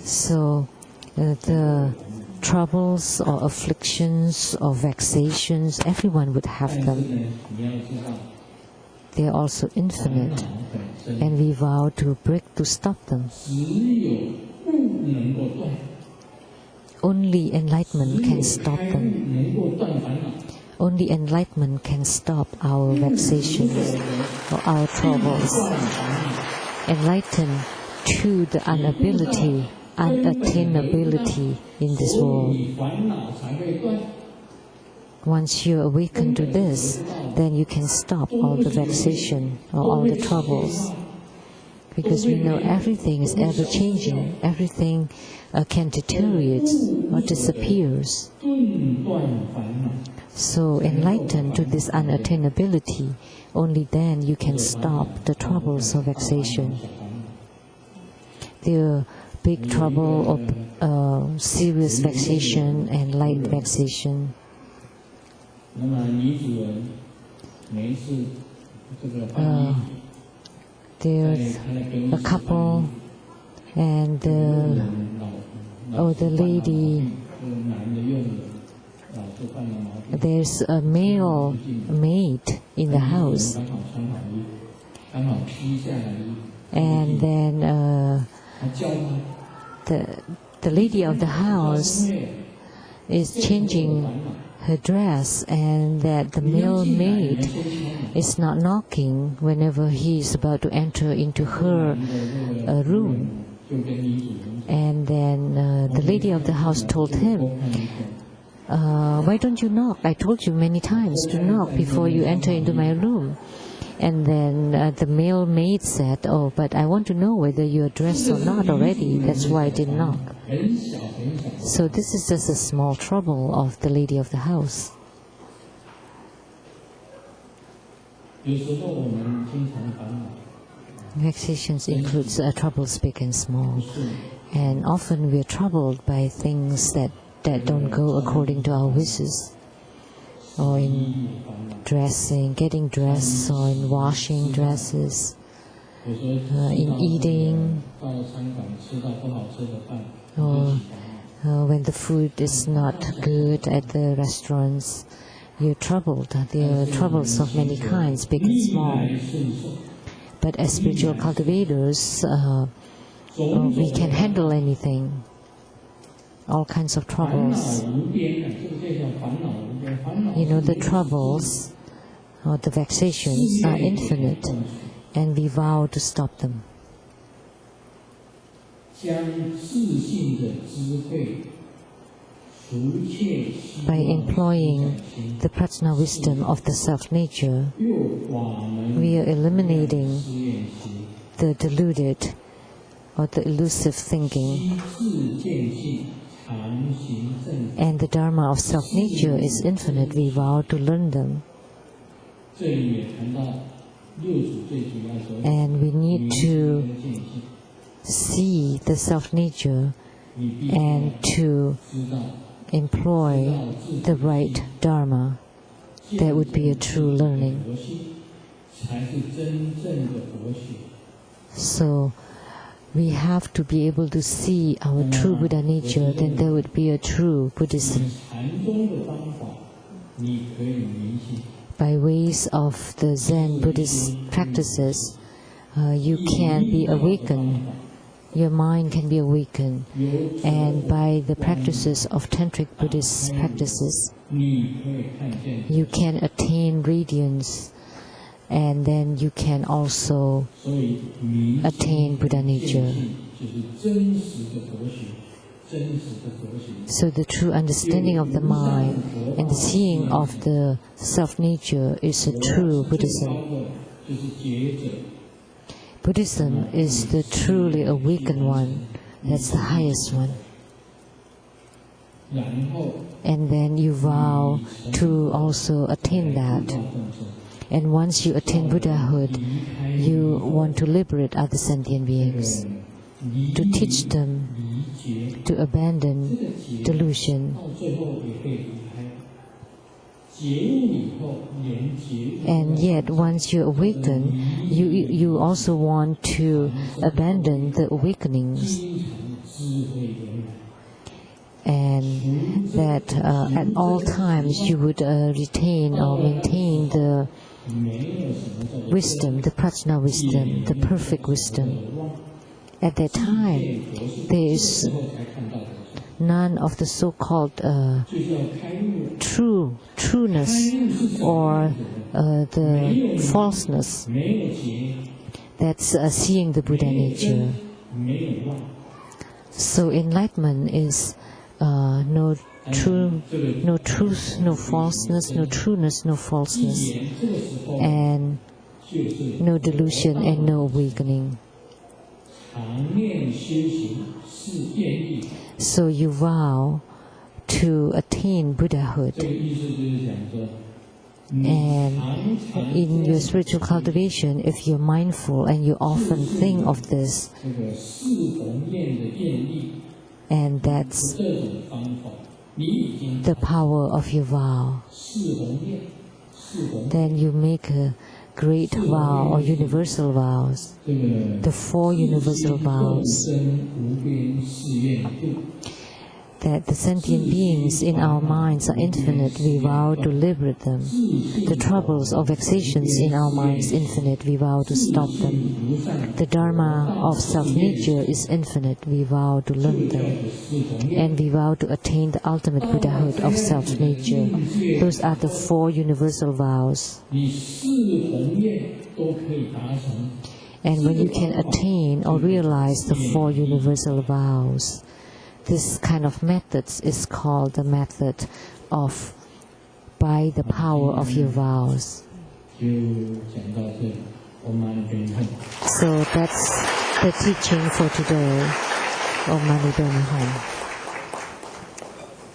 So the troubles or afflictions or vexations, everyone would have them. They are also infinite, and we vow to stop them. Only enlightenment can stop them. Only enlightenment can stop our vexations or our troubles. Enlighten to the unattainability in this world. Once you awaken to this, then you can stop all the vexation or all the troubles. Because we know everything is ever-changing, everything can deteriorate or disappears. So enlighten to this unattainability, only then you can stop the troubles of vexation. There are big trouble of serious vexation and light vexation. There's a couple and the lady, there's a male maid in the house, and then the lady of the house is changing her dress, and that the male maid is not knocking whenever he is about to enter into her room. And then the lady of the house told him, why don't you knock? I told you many times to knock before you enter into my room. And then the male maid said, oh, but I want to know whether you are dressed or not already. That's why I didn't knock. So this is just a small trouble of the lady of the house. Vexations includes troubles big and small. And often we are troubled by things that don't go according to our wishes. Or in dressing, getting dressed, or in washing dresses, in eating, or when the food is not good at the restaurants, you're troubled. There are troubles of many kinds, big and small. But as spiritual cultivators, we can handle anything, all kinds of troubles. You know, the troubles or the vexations are infinite, and we vow to stop them. By employing the prajna wisdom of the self-nature, we are eliminating the deluded or the elusive thinking. And the Dharma of self-nature is infinite. We vow to learn them. And we need to see the self-nature and to employ the right Dharma. That would be a true learning. So, we have to be able to see our true Buddha nature, then there would be a true Buddhism. By ways of the Zen Buddhist practices, you can be awakened, your mind can be awakened, and by the practices of Tantric Buddhist practices, you can attain radiance, and then you can also attain Buddha nature. So the true understanding of the mind and the seeing of the self-nature is a true Buddhism. Buddhism is the truly awakened one. That's the highest one. And then you vow to also attain that. And once you attain Buddhahood, you want to liberate other sentient beings, to teach them to abandon delusion. And yet, once you awaken, you also want to abandon the awakenings. And that at all times you would retain or maintain the wisdom, the prajna wisdom, the perfect wisdom. At that time, there is none of the so-called trueness or the falseness. That's seeing the Buddha nature. So enlightenment is no truth, no falseness, no trueness, no falseness, and no delusion and no awakening. So you vow to attain Buddhahood. And in your spiritual cultivation, if you're mindful and you often think of this, and that's the power of your vow, then you make a great vow or universal vows, the 4 universal vows, that the sentient beings in our minds are infinite, we vow to liberate them. The troubles or vexations in our minds infinite, we vow to stop them. The Dharma of self-nature is infinite, we vow to learn them. And we vow to attain the ultimate Buddhahood of self-nature. Those are the 4 universal vows. And when you can attain or realize the 4 universal vows, this kind of methods is called the method of by the power of your vows. So that's the teaching for today. Om Mani Padme Hum.